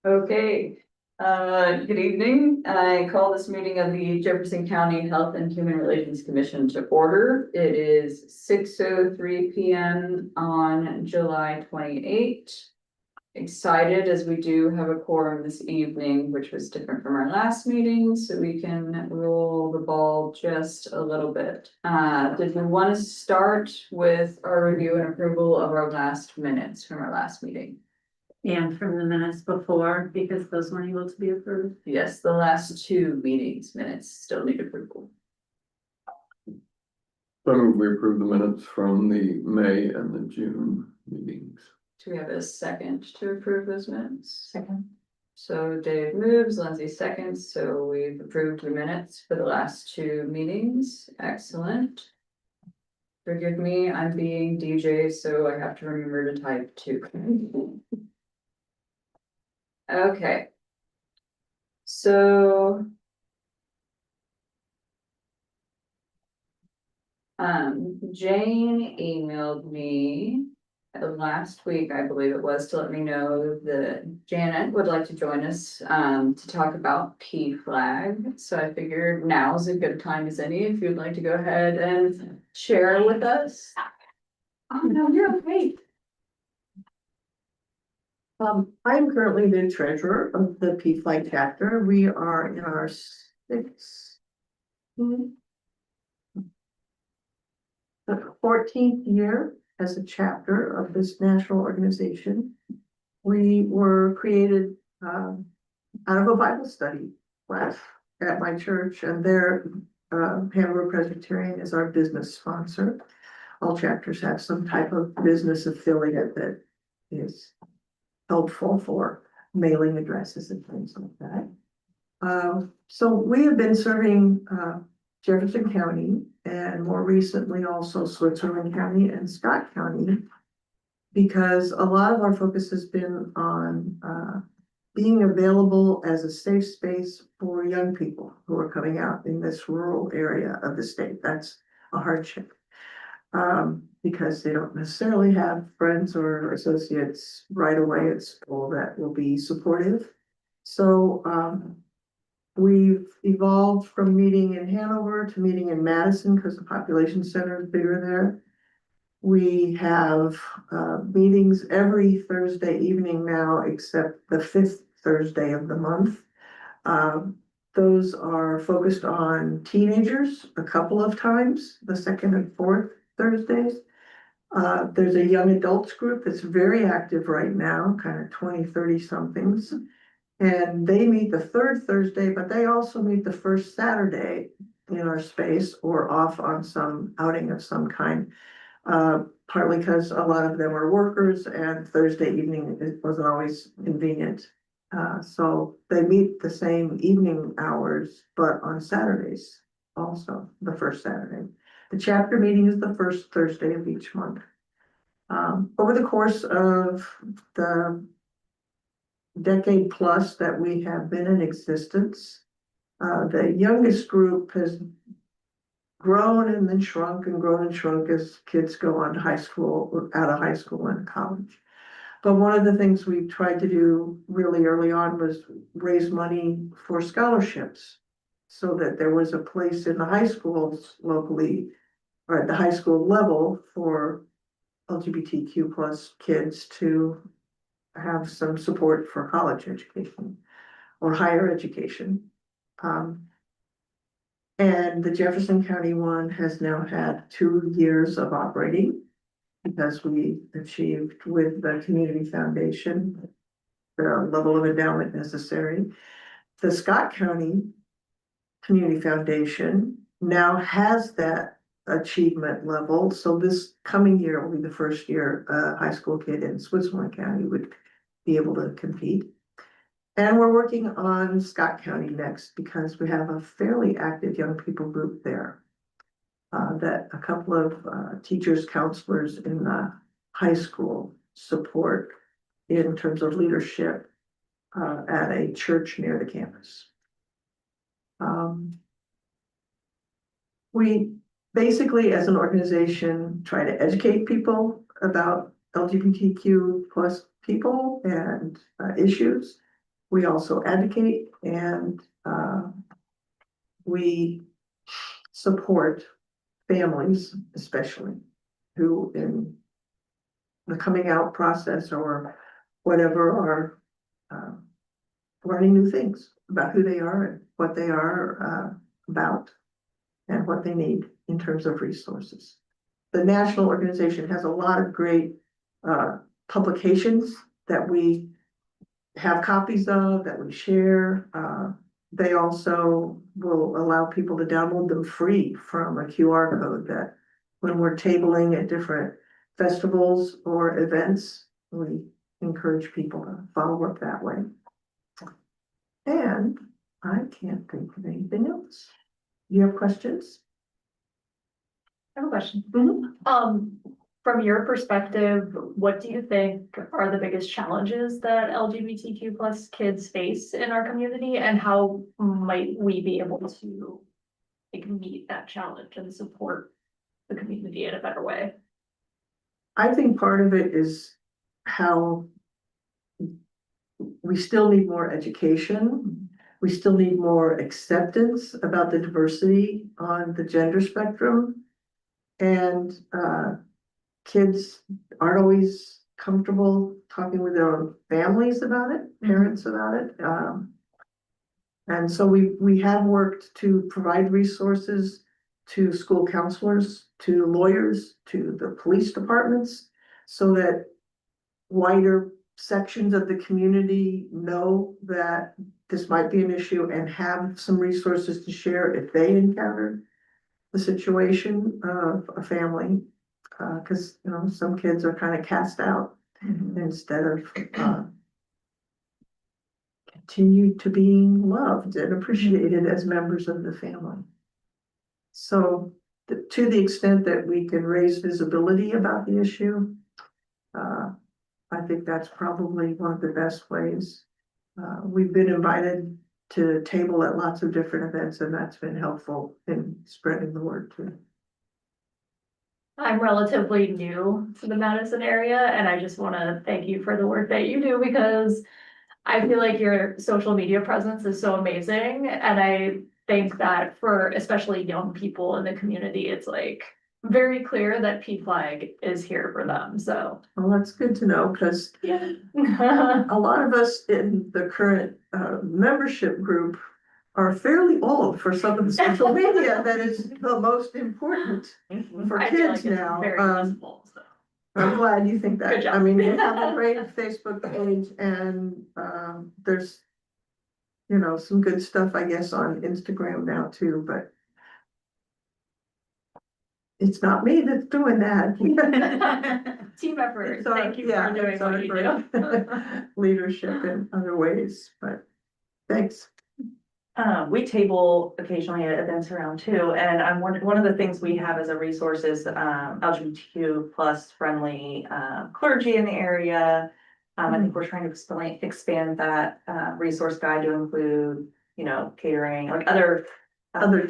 Okay, good evening. I call this meeting of the Jefferson County Health and Human Relations Commission to order. It is 6:03 p.m. on July 28th. Excited as we do have a quorum this evening, which was different from our last meeting, so we can roll the ball just a little bit. Did we want to start with our review and approval of our last minutes from our last meeting? And from the minutes before, because those weren't able to be approved. Yes, the last two meetings minutes still need approval. So move we approve the minutes from the May and the June meetings. Do we have a second to approve those minutes? Second. So Dave moves, Lindsay seconds, so we've approved the minutes for the last two meetings. Excellent. Forgive me, I'm being DJ, so I have to remember to type too. Okay. So. Jane emailed me last week, I believe it was, to let me know that Janet would like to join us to talk about PFLAG. So I figured now's a good time as any if you'd like to go ahead and share with us. Oh, no, you're great. I'm currently the treasurer of the PFLAG chapter. We are in our the 14th year as a chapter of this national organization. We were created out of a Bible study class at my church, and their Hanover Presbyterian is our business sponsor. All chapters have some type of business affiliate that is helpful for mailing addresses and things like that. So we have been serving Jefferson County and more recently also Switzerland County and Scott County, because a lot of our focus has been on being available as a safe space for young people who are coming out in this rural area of the state. That's a hardship. Because they don't necessarily have friends or associates right away at school that will be supportive. So we've evolved from meeting in Hanover to meeting in Madison because the population center is bigger there. We have meetings every Thursday evening now, except the 5th Thursday of the month. Those are focused on teenagers a couple of times, the 2nd and 4th Thursdays. There's a young adults group that's very active right now, kind of 20-30 somethings. And they meet the 3rd Thursday, but they also meet the 1st Saturday in our space or off on some outing of some kind. Partly because a lot of them are workers and Thursday evening it wasn't always convenient. So they meet the same evening hours, but on Saturdays also, the 1st Saturday. The chapter meeting is the 1st Thursday of each month. Over the course of the decade plus that we have been in existence, the youngest group has grown and then shrunk and grown and shrunk as kids go on to high school or out of high school and college. But one of the things we tried to do really early on was raise money for scholarships so that there was a place in the high schools locally or at the high school level for LGBTQ plus kids to have some support for college education or higher education. And the Jefferson County one has now had 2 years of operating because we achieved with the Community Foundation the level of endowment necessary. The Scott County Community Foundation now has that achievement level. So this coming year will be the first year a high school kid in Switzerland County would be able to compete. And we're working on Scott County next because we have a fairly active young people group there. That a couple of teachers, counselors in the high school support in terms of leadership at a church near the campus. We basically, as an organization, try to educate people about LGBTQ plus people and issues. We also advocate and we support families, especially who in the coming out process or whatever are learning new things about who they are and what they are about and what they need in terms of resources. The national organization has a lot of great publications that we have copies of, that we share. They also will allow people to download them free from a QR code that when we're tabling at different festivals or events, we encourage people to follow up that way. And I can't think of anything else. You have questions? I have a question. Mhm. From your perspective, what do you think are the biggest challenges that LGBTQ plus kids face in our community, and how might we be able to like meet that challenge and support the community in a better way? I think part of it is how we still need more education. We still need more acceptance about the diversity on the gender spectrum. And kids aren't always comfortable talking with their own families about it, parents about it. And so we have worked to provide resources to school counselors, to lawyers, to the police departments, so that wider sections of the community know that this might be an issue and have some resources to share if they encounter the situation of a family. Because you know, some kids are kind of cast out instead of continue to being loved and appreciated as members of the family. So to the extent that we can raise visibility about the issue, I think that's probably one of the best ways. We've been invited to table at lots of different events, and that's been helpful in spreading the word too. I'm relatively new to the Madison area, and I just want to thank you for the work that you do, because I feel like your social media presence is so amazing, and I think that for especially young people in the community, it's like very clear that PFLAG is here for them, so. Well, that's good to know, because Yeah. a lot of us in the current membership group are fairly old for some of the social media that is the most important for I feel kids like it's now. very visible, so. I'm glad you think that. Good job. I mean, we have a great Facebook page and there's, you know, some good stuff, I guess, on Instagram now too, but it's not me that's doing that. Team effort, It's our- thank you yeah, for doing it's our what you do. great leadership in other ways, but thanks. We table occasionally at events around too, and I'm one of the things we have as a resource is LGBTQ plus friendly clergy in the area. I think we're trying to expand that resource guide to include, you know, catering, like other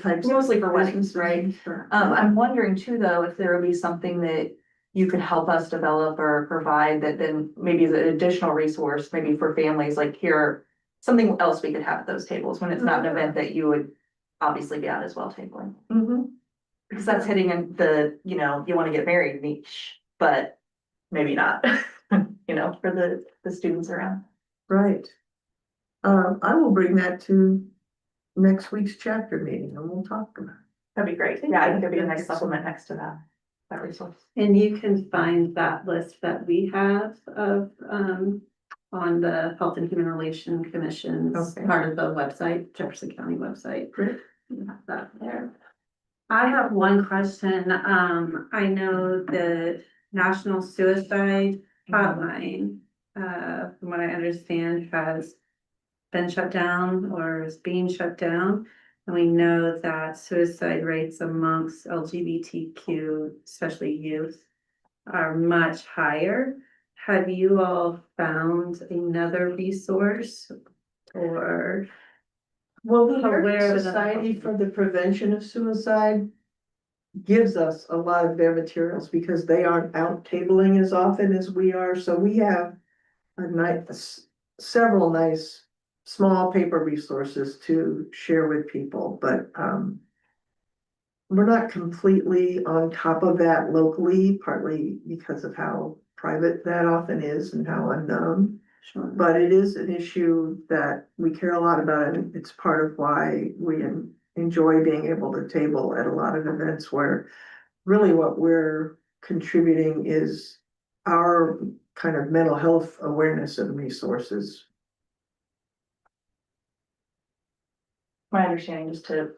Types. mostly for weddings, right? Sure. I'm wondering too, though, if there would be something that you could help us develop or provide that then maybe is an additional resource, maybe for families, like here, something else we could have at those tables when it's not an event that you would obviously be out as well tabling. Because that's hitting in the, you know, you want to get married niche, but maybe not, you know, for the students around. Right. I will bring that to next week's chapter meeting and we'll talk about it. That'd be great. Yeah, I think that'd be a nice supplement next to that resource. And you can find that list that we have of, on the Health and Human Relations Commission's Okay. part of the website, Jefferson County website. Great. You have that there. I have one question. I know the National Suicide Hotline, from what I understand, has been shut down or is being shut down. And we know that suicide rates amongst LGBTQ, especially youth, are much higher. Have you all found another resource or? Well, the Aware American of the- Society for the Prevention of Suicide gives us a lot of their materials because they aren't out tabling as often as we are, so we have several nice small paper resources to share with people, but we're not completely on top of that locally, partly because of how private that often is and how unknown. Sure. But it is an issue that we care a lot about, and it's part of why we enjoy being able to table at a lot of events where really what we're contributing is our kind of mental health awareness and resources. My understanding, just to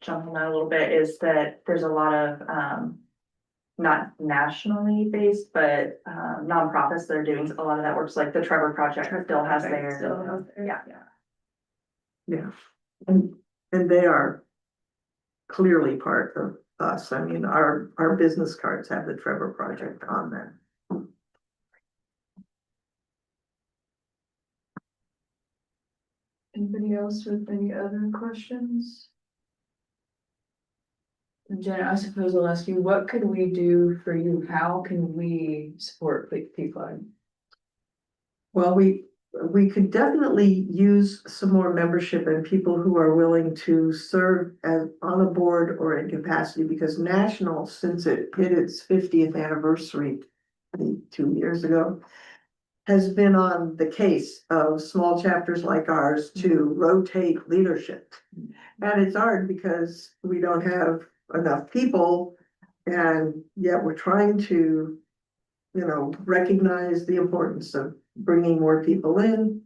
jump on that a little bit, is that there's a lot of, not nationally based, but, nonprofits that are doing a lot of that work, so like the Trevor Project still has theirs. Still has theirs, Yeah. Yeah, and they are clearly part of us. I mean, our business cards have the Trevor Project on them. Anybody else with any other questions? And Jen, I suppose I'll ask you, what could we do for you? How can we support P-Flag? Well, we could definitely use some more membership and people who are willing to serve as on a board or in capacity, because National, since it hit its 50th anniversary, I think 2 years ago, has been on the case of small chapters like ours to rotate leadership. And it's hard because we don't have enough people, and yet we're trying to, recognize the importance of bringing more people in.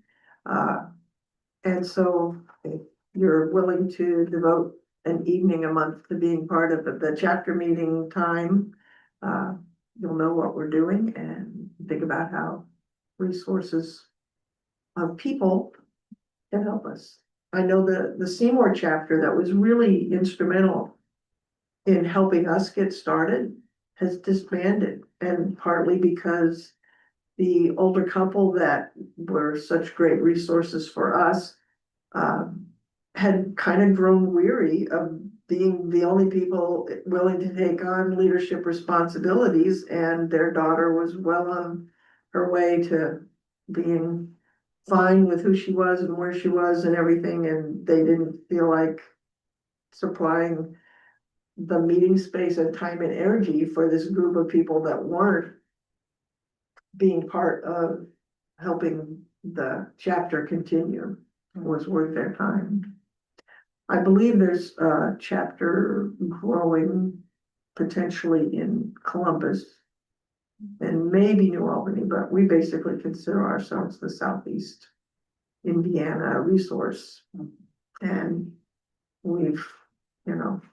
And so if you're willing to devote an evening a month to being part of the chapter meeting time, you'll know what we're doing and think about how resources of people can help us. I know the Seymour chapter that was really instrumental in helping us get started has disbanded, and partly because the older couple that were such great resources for us had kind of grown weary of being the only people willing to take on leadership responsibilities, and their daughter was well on her way to being fine with who she was and where she was and everything, and they didn't feel like supplying the meeting space and time and energy for this group of people that weren't being part of helping the chapter continue was worth their time. I believe there's a chapter growing potentially in Columbus and maybe New Albany, but we basically consider ourselves the Southeast Indiana resource. And we've,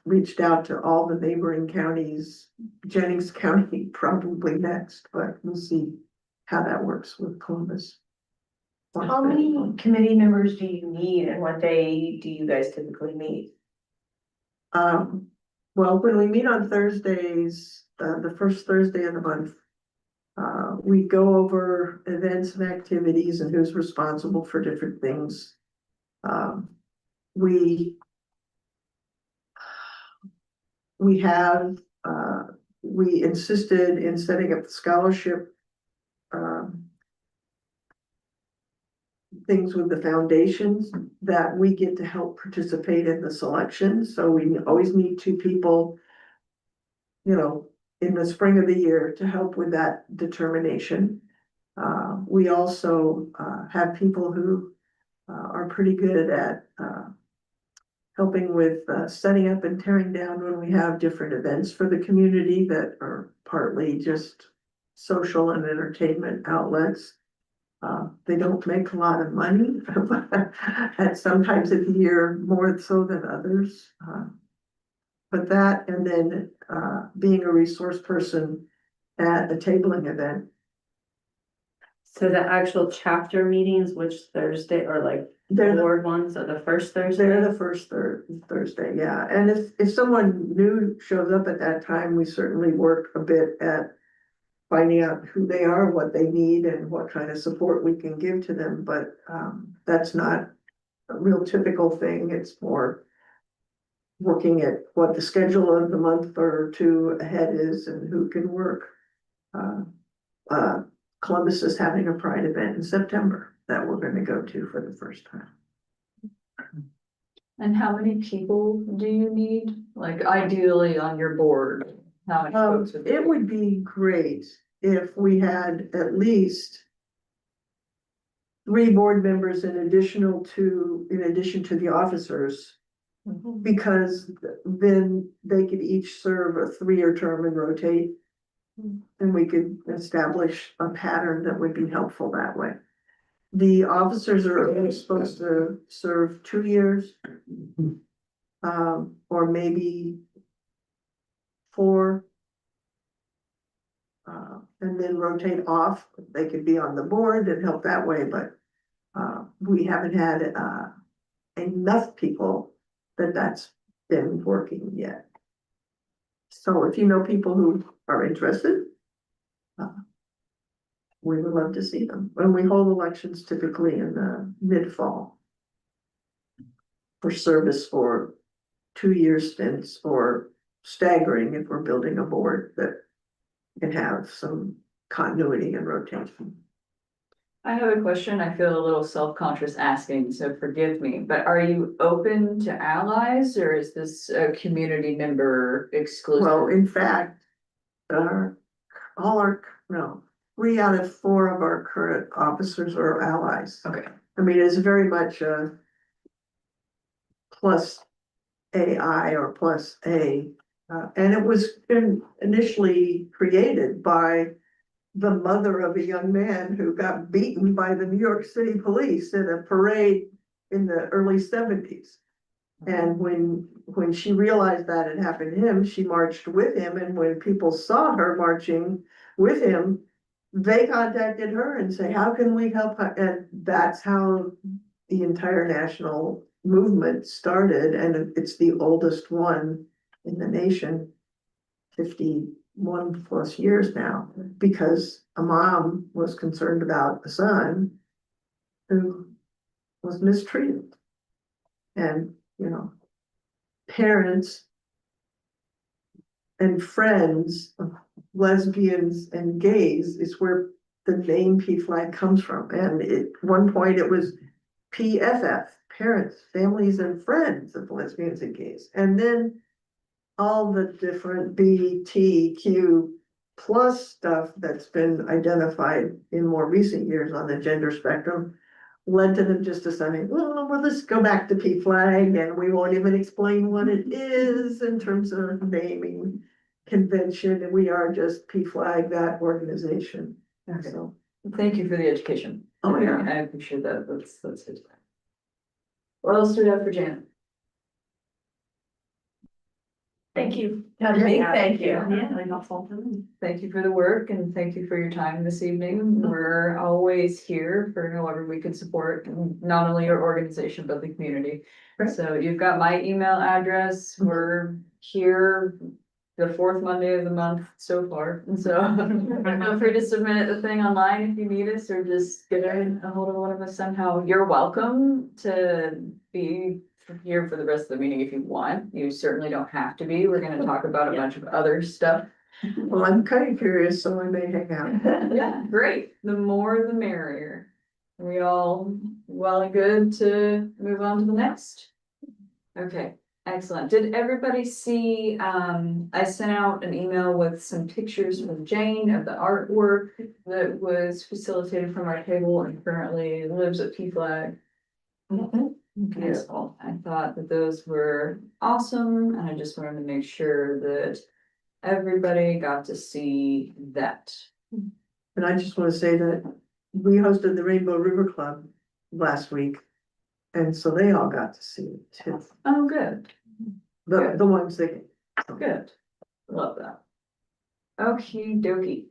reached out to all the neighboring counties, Jennings County probably next, but we'll see how that works with Columbus. How many committee members do you need and what day do you guys typically meet? Well, when we meet on Thursdays, the first Thursday of the month, we go over events and activities and who's responsible for different things. We insisted in setting up the scholarship things with the foundations that we get to help participate in the selection. So we always need 2 people, in the spring of the year to help with that determination. We also have people who are pretty good at helping with setting up and tearing down when we have different events for the community that are partly just social and entertainment outlets. They don't make a lot of money, and sometimes of the year more so than others. But that, and then being a resource person at a tabling event. So the actual chapter meetings, which Thursday, or like They're the- board ones are the first Thursday? They're the first Thursday, yeah. And if someone new shows up at that time, we certainly work a bit at finding out who they are, what they need, and what kind of support we can give to them. But that's not a real typical thing. It's more Looking at what the schedule of the month or two ahead is and who can work. Columbus is having a pride event in September that we're gonna go to for the first time. And how many people do you need? Like ideally on your board? How many folks would It would be great if we had at least 3 board members in addition to the officers. Because then they could each serve a 3-year term and rotate. And we could establish a pattern that would be helpful that way. The officers are only supposed to serve 2 years. Or maybe 4. And then rotate off. They could be on the board and help that way, but we haven't had enough people that's been working yet. So if you know people who are interested, we would love to see them. And we hold elections typically in the mid-fall for service for 2-year stints or staggering if we're building a board that can have some continuity and rotation. I have a question. I feel a little self-conscious asking, so forgive me, but are you open to allies or is this a community member exclusive? Well, in fact, no, 3 out of 4 of our current officers are allies. Okay, I mean, it's very much a plus AI or plus A. And it was initially created by the mother of a young man who got beaten by the New York City police in a parade in the early 70s. And when she realized that had happened to him, she marched with him. And when people saw her marching with him, they contacted her and say, how can we help her? And that's how the entire national movement started. And it's the oldest one in the nation, 51 plus years now, because a mom was concerned about a son who was mistreated. And, parents and friends of lesbians and gays is where the name PFLAG comes from. And at one point it was PFF, parents, families and friends of lesbians and gays. And then all the different BTQ plus stuff that's been identified in more recent years on the gender spectrum led to them just deciding, well, let's go back to PFLAG and we won't even explain what it is in terms of naming convention. And we are just PFLAG, that organization. Okay. So, thank you for the education. Oh, yeah. I appreciate that. That's it. What else do we have for Janet? Thank you. A big Yeah. thank you. Yeah. Really helpful. Thank you for the work and thank you for your time this evening. We're always here for however we can support not only your organization, but the community. Right. So you've got my email address. We're here the 4th Monday of the month so far. And so feel free to submit the thing online if you need us or just get a hold of one of us somehow. You're welcome to be here for the rest of the meeting if you want. You certainly don't have to be. We're gonna talk about a bunch of other stuff. well, I'm kind of curious, so I may hang out. Yeah, great. The more the merrier. Are we all well and good to move on to the next? Okay, excellent. Did everybody see, I sent out an email with some pictures from Jane of the artwork that was facilitated from our table and currently lives at PFLAG. Okay, so I thought that those were awesome and I just wanted to make sure that everybody got to see that. And I just want to say that we hosted the Rainbow River Club last week. And so they all got to see it too. Oh, good, The ones that. good. Love that. Okie dokie.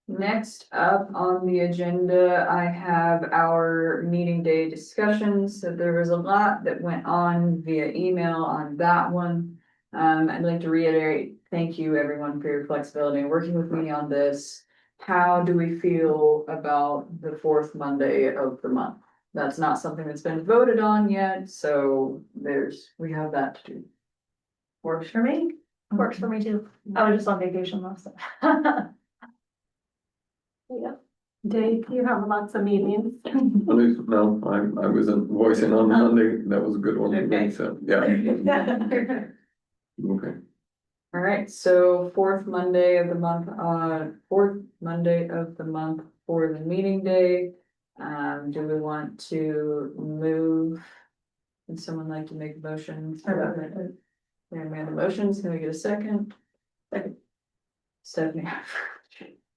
Next up on the agenda, I have our meeting day discussions. So there was a lot that went on via email on that one. I'd like to reiterate, thank you everyone for your flexibility and working with me on this. How do we feel about the 4th Monday of the month? That's not something that's been voted on yet, so we have that to do. Works for me. Works for me too. I was just on vacation last time. Yeah. Dave, you have lots of meetings. At least, no, I wasn't voicing on Monday, that was a good one for Okay. me, so, yeah, okay. All right, so fourth Monday of the month for the meeting day. Do we want to move? Would someone like to make a motion? We made the motions, can we get a second? Second. Stephanie.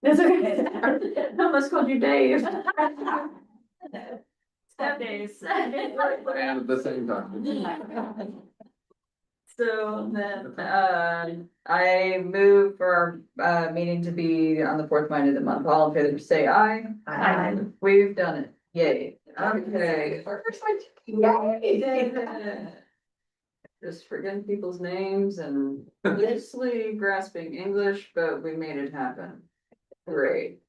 It's okay. I almost called you Dave. Step days. And at the same time. So then, I move for our, meeting to be on the fourth Monday of the month. All in favor, say aye. Aye. We've done it. Yay. Okay. Yay. Just forgetting people's names and loosely grasping English, but we made it happen. Great.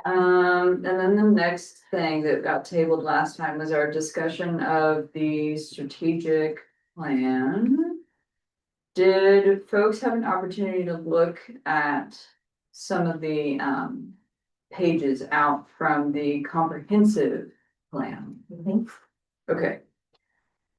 And then the next thing that got tabled last time was our discussion of the strategic plan. Did folks have an opportunity to look at some of the pages out from the comprehensive plan? Okay.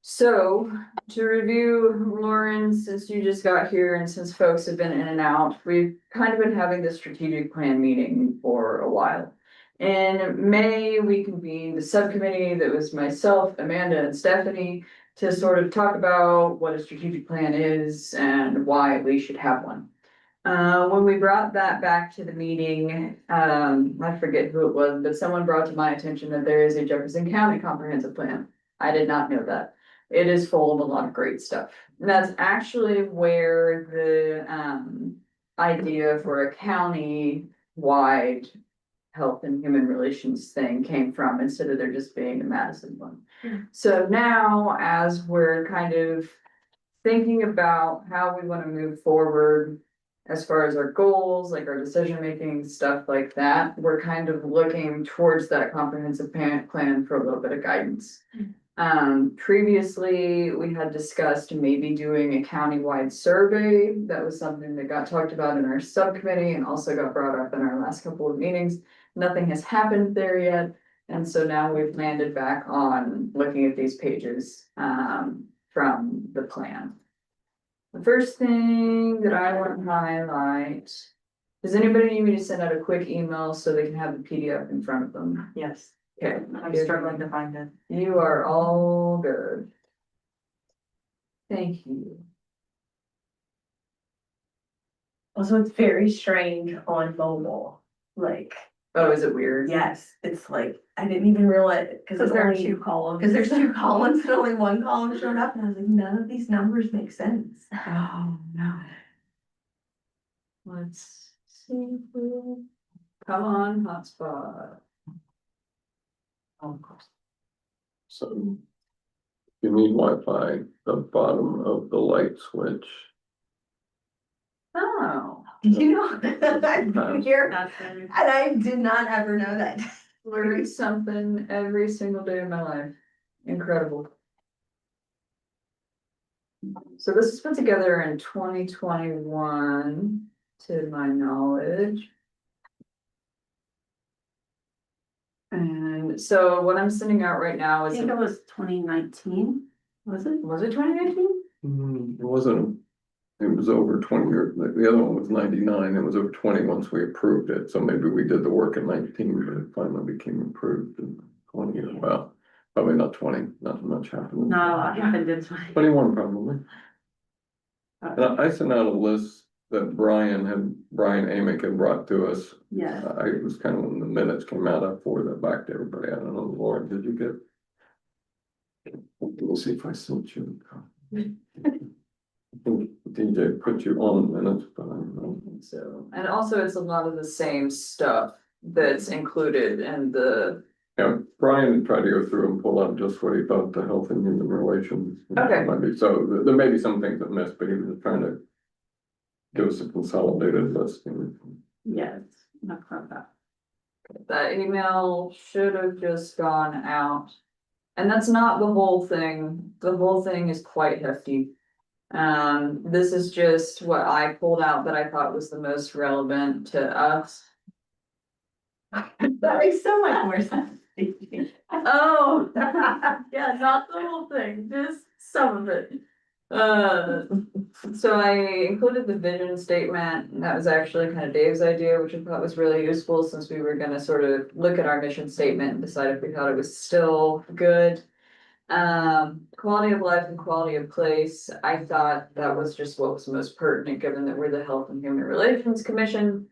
So to review, Lauren, since you just got here and since folks have been in and out, we've kind of been having this strategic plan meeting for a while. In May, we convened the subcommittee that was myself, Amanda, and Stephanie to sort of talk about what a strategic plan is and why we should have one. When we brought that back to the meeting, I forget who it was, but someone brought to my attention that there is a Jefferson County comprehensive plan. I did not know that. It is full of a lot of great stuff. And that's actually where the idea for a county-wide health and human relations thing came from, instead of there just being a Madison one. So now, as we're kind of thinking about how we want to move forward as far as our goals, like our decision-making, stuff like that, we're kind of looking towards that comprehensive plan for a little bit of guidance. Previously, we had discussed maybe doing a countywide survey. That was something that got talked about in our subcommittee and also got brought up in our last couple of meetings. Nothing has happened there yet. And so now we've landed back on looking at these pages, from the plan. The first thing that I want to highlight, does anybody need me to send out a quick email so they can have the PDF in front of them? Yes, Okay. I'm struggling to find it. You are all good. Thank you. Also, it's very strange on mobile, like, Oh, is it weird? yes, it's like, I didn't even realize, cause there are only, two columns. cause there's two columns and only one column showed up, and I was like, none of these numbers make sense. Oh, no. Let's see. Come on, hotspot. Oh, of course. So. You need Wi-Fi, the bottom of the light switch. Oh, Did you know? I've been here, That's better. and I did not ever know that. learning something every single day of my life. Incredible. So this was put together in 2021, to my knowledge. And so what I'm sending out right now I is, think it was 2019, was it? was it 2019? It wasn't, it was over 20 years, the other one was 99, it was over 20 once we approved it, so maybe we did the work in 19, but it finally became approved in 20 years, well, probably not 20, not much happened. No, I happened in 20. 21 probably. And I sent out a list that Brian Amick had brought to us. Yeah, I was kind of when the minutes came out, I forwarded that back to everybody. I don't know, Lauren, did you get? We'll see if I sent you. I think DJ put you on the minutes, but I don't know. So, and also it's a lot of the same stuff that's included in the, Yeah, Brian tried to go through and pull out just what he thought the health and human relations. Okay. Might be, so there may be some things that missed, but he was trying to give us a consolidated list. yes, no problem. that email should have just gone out. And that's not the whole thing. The whole thing is quite hefty. This is just what I pulled out that I thought was the most relevant to us. That makes so much more sense. Oh, yeah, not the whole thing, just some of it. So I included the vision statement, and that was actually kind of Dave's idea, which I thought was really useful since we were gonna sort of look at our mission statement and decide if we thought it was still good. Quality of life and quality of place, I thought that was just what was most pertinent, given that we're the Health and Human Relations Commission.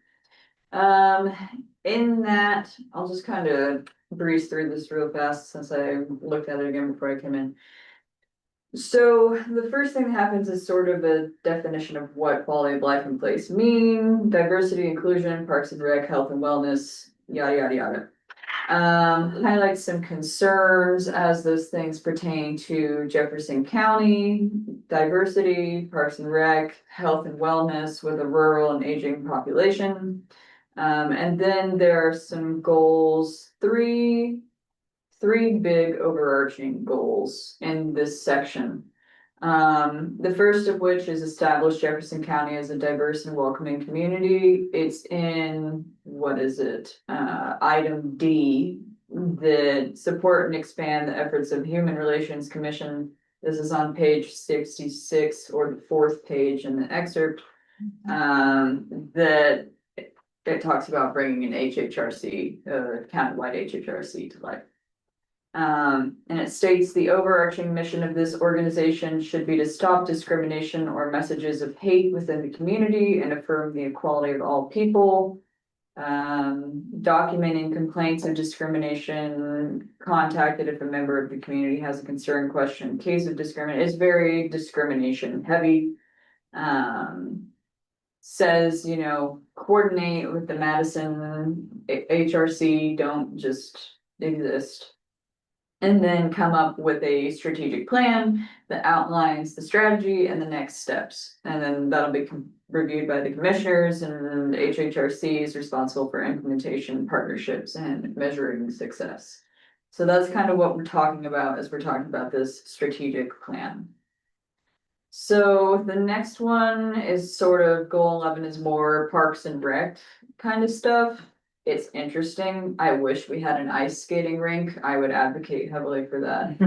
In that, I'll just kind of breeze through this real fast since I looked at it again before I came in. So the first thing that happens is sort of a definition of what quality of life and place mean, diversity, inclusion, parks and rec, health and wellness, yada, yada, yada. Highlights some concerns as those things pertain to Jefferson County, diversity, parks and rec, health and wellness with a rural and aging population. And then there are some goals, three big overarching goals in this section. The first of which is establish Jefferson County as a diverse and welcoming community. It's in, what is it? Item D, that support and expand the efforts of Human Relations Commission. This is on page 66 or the fourth page in the excerpt. That it talks about bringing an HHRC, countywide HHRC to life. And it states the overarching mission of this organization should be to stop discrimination or messages of hate within the community and affirm the equality of all people. Documenting complaints of discrimination contacted if a member of the community has a concern, question, case of discrimination is very discrimination heavy. Says, you know, coordinate with the Madison HRC, don't just exist. And then come up with a strategic plan that outlines the strategy and the next steps. And then that'll be reviewed by the commissioners, and the HHRC is responsible for implementation, partnerships, and measuring success. So that's kind of what we're talking about as we're talking about this strategic plan. So the next one is sort of goal 11 is more parks and rec kind of stuff. It's interesting. I wish we had an ice skating rink. I would advocate heavily for that.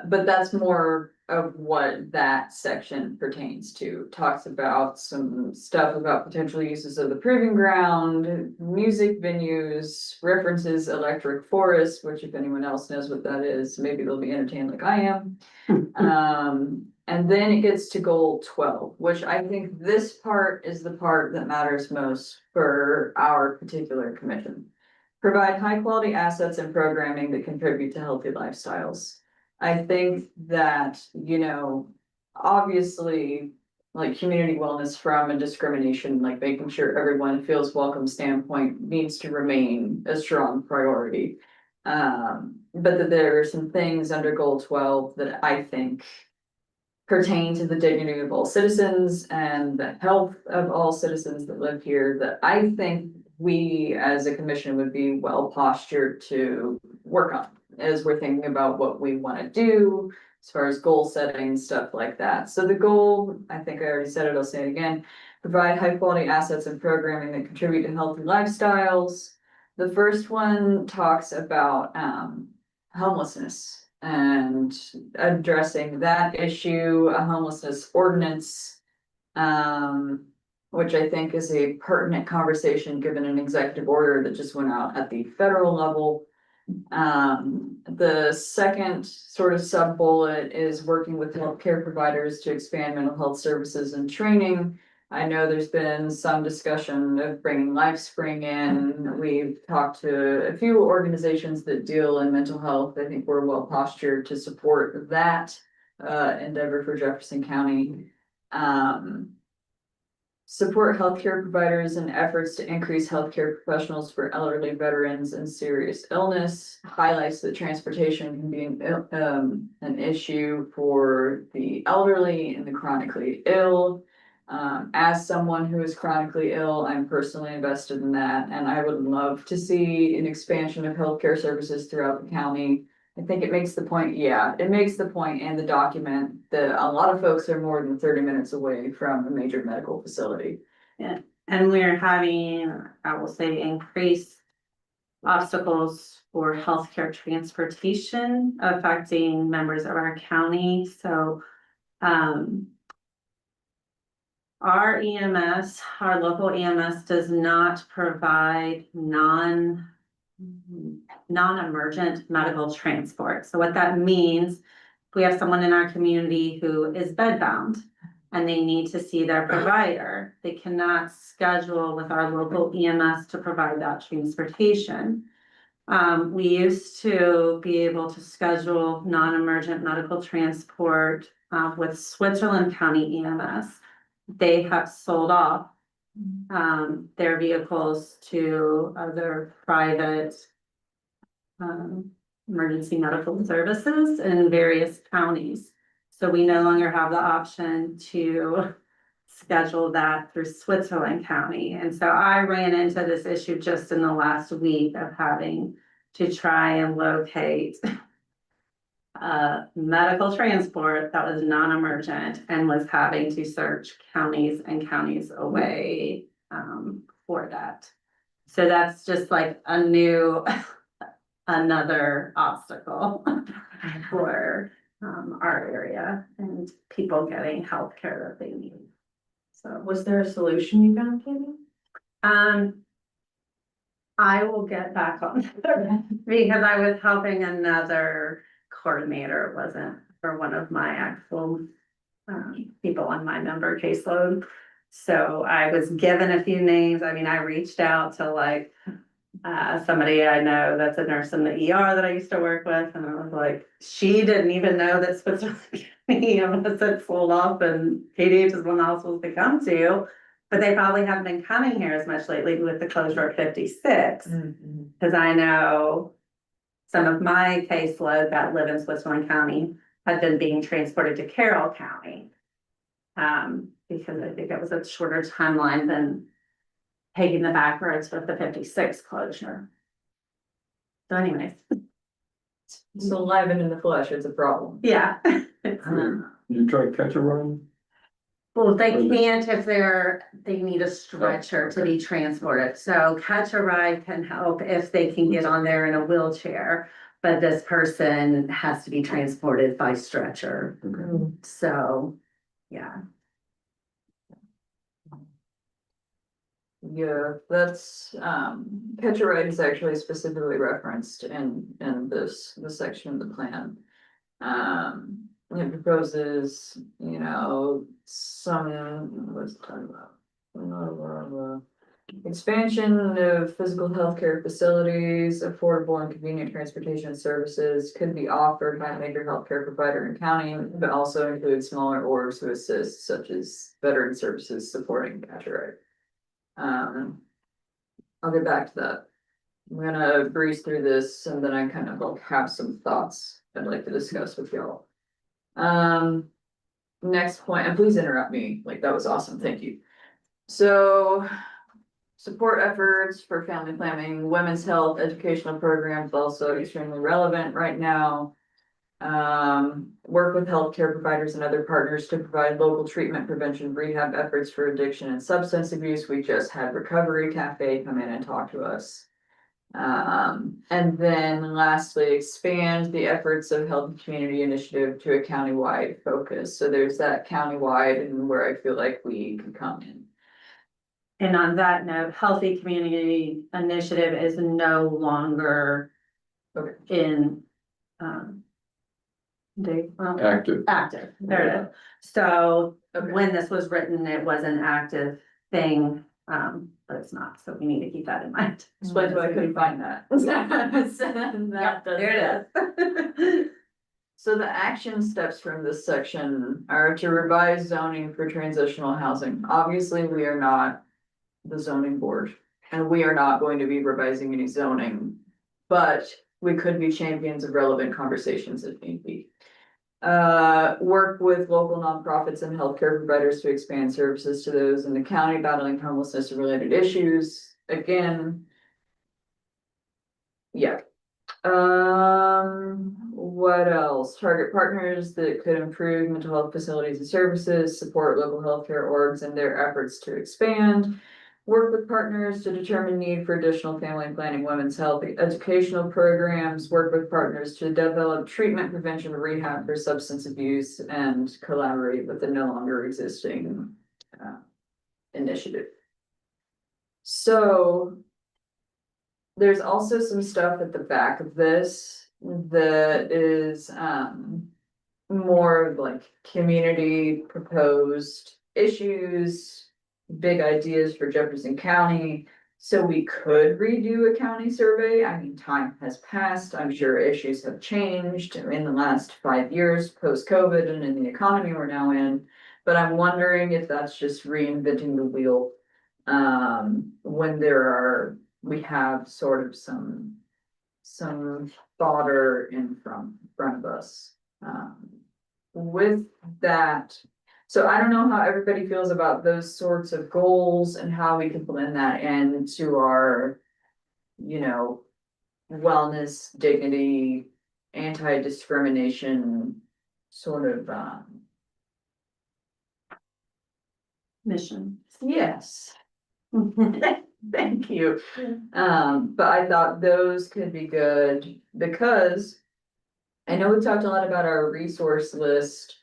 But that's more of what that section pertains to. Talks about some stuff about potential uses of the proving ground, music venues, references electric forest, which if anyone else knows what that is, maybe they'll be entertained like I am. And then it gets to goal 12, which I think this part is the part that matters most for our particular commission. Provide high quality assets and programming that contribute to healthy lifestyles. I think that, you know, obviously, like community wellness from a discrimination, like making sure everyone feels welcome standpoint needs to remain a strong priority. But that there are some things under goal 12 that I think pertain to the dignity of all citizens and the health of all citizens that live here that I think we as a commission would be well postured to work on as we're thinking about what we want to do as far as goal setting, stuff like that. So the goal, I think I already said it, I'll say it again, provide high quality assets and programming that contribute to healthy lifestyles. The first one talks about homelessness and addressing that issue, a homelessness ordinance, which I think is a pertinent conversation given an executive order that just went out at the federal level. The second sort of sub bullet is working with healthcare providers to expand mental health services and training. I know there's been some discussion of bringing LifeSpring in. We've talked to a few organizations that deal in mental health. I think we're well postured to support that endeavor for Jefferson County. Support healthcare providers in efforts to increase healthcare professionals for elderly veterans and serious illness. Highlights that transportation can be an issue for the elderly and the chronically ill. As someone who is chronically ill, I'm personally invested in that, and I would love to see an expansion of healthcare services throughout the county. I think it makes the point, yeah, it makes the point and the document that a lot of folks are more than 30 minutes away from a major medical facility. And we're having, I will say, increased obstacles for healthcare transportation affecting members of our county, so, our EMS, our local EMS does not provide non-emergent medical transport. So what that means, if we have someone in our community who is bedbound and they need to see their provider, they cannot schedule with our local EMS to provide that transportation. We used to be able to schedule non-emergent medical transport with Switzerland County EMS. They have sold off their vehicles to other private emergency medical services in various counties. So we no longer have the option to schedule that through Switzerland County. And so I ran into this issue just in the last week of having to try and locate medical transport that was non-emergent and was having to search counties and counties away for that. So that's just like a new, another obstacle for our area and people getting healthcare that they need. So Was there a solution you found, Tammy? I will get back on that because I was helping another coordinator, it wasn't for one of my actual people on my member caseload. So I was given a few names. I mean, I reached out to like somebody I know that's a nurse in the ER that I used to work with, and I was like, she didn't even know that Switzerland County was had sold off and KDH is one I was supposed to come to. But they probably haven't been coming here as much lately with the closure of 56. Because I know some of my caseload that live in Switzerland County have been being transported to Carroll County. Because I think it was a shorter timeline than taking the back roads with the 56 closure. So anyways, So live and in the flesh, it's a problem. yeah. You try catch a run? Well, they can't if they need a stretcher to be transported. So Catch a Ride can help if they can get on there in a wheelchair. But this person has to be transported by stretcher. Okay. So, yeah. Yeah, that's, Catch a Ride is actually specifically referenced in this section of the plan. It proposes, you know, let's talk about. Expansion of physical healthcare facilities, affordable and convenient transportation services could be offered by a major healthcare provider in county, but also include smaller orders to assist, such as veteran services supporting Catch a Ride. I'll get back to that. I'm gonna breeze through this and then I kind of like have some thoughts I'd like to discuss with y'all. Next point, and please interrupt me, like that was awesome, thank you. So, support efforts for family planning, women's health, educational programs, also extremely relevant right now. Work with healthcare providers and other partners to provide local treatment, prevention, rehab efforts for addiction and substance abuse. We just had Recovery Cafe come in and talk to us. And then lastly, expand the efforts of Health and Community Initiative to a countywide focus. So there's that countywide and where I feel like we can come in. And on that note, Healthy Community Initiative is no longer in, active, there it is. So Okay. when this was written, it was an active thing, but it's not, so we need to keep that in mind. Explain why I couldn't find that. Yep, there it is. So the action steps from this section are to revise zoning for transitional housing. Obviously, we are not the zoning board, and we are not going to be revising any zoning, but we could be champions of relevant conversations if need be. Work with local nonprofits and healthcare providers to expand services to those in the county battling homelessness and related issues. Again, yeah. What else? Target partners that could improve mental health facilities and services, support local healthcare orgs in their efforts to expand. Work with partners to determine need for additional family planning, women's health, educational programs, work with partners to develop treatment, prevention, and rehab for substance abuse, and collaborate with the no longer existing initiative. So there's also some stuff at the back of this that is more of like community proposed issues, big ideas for Jefferson County. So we could redo a county survey. I mean, time has passed. I'm sure issues have changed in the last 5 years, post-COVID and in the economy we're now in. But I'm wondering if that's just reinventing the wheel. When we have sort of some fodder in front of us. With that, so I don't know how everybody feels about those sorts of goals and how we can blend that into our, wellness, dignity, anti-discrimination sort of, Mission. yes. Thank you. But I thought those could be good because I know we talked a lot about our resource list.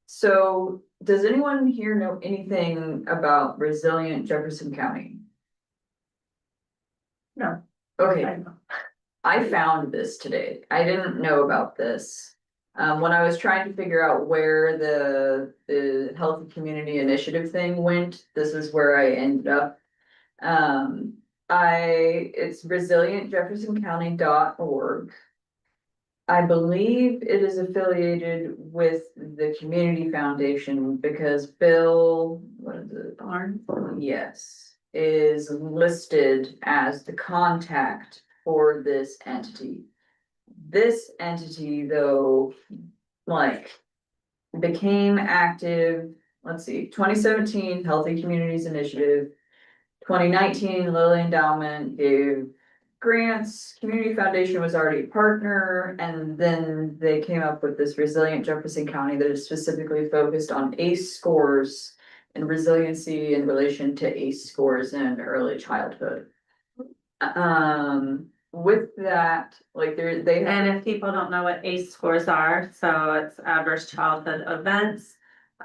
So does anyone here know anything about Resilient Jefferson County? No. Okay, I know. I found this today. I didn't know about this. When I was trying to figure out where the Healthy Community Initiative thing went, this is where I ended up. It's resilientjeffersoncounty.org. I believe it is affiliated with the Community Foundation because Bill, what is it? Barnes. Yes, is listed as the contact for this entity. This entity, though, became active, 2017 Healthy Communities Initiative, 2019 Lilly Endowment gave grants, Community Foundation was already a partner, and then they came up with this Resilient Jefferson County that is specifically focused on ACE scores and resiliency in relation to ACE scores in early childhood. With that, they have. And if people don't know what ACE scores are, so it's adverse childhood events.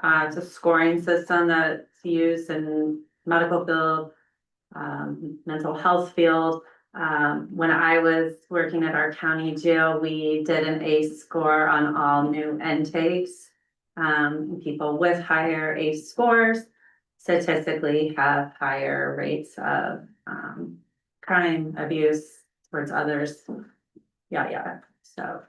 It's a scoring system that's used in medical field, mental health field. When I was working at our county jail, we did an ACE score on all new intakes. People with higher ACE scores statistically have higher rates of crime, abuse towards others. Yeah, so.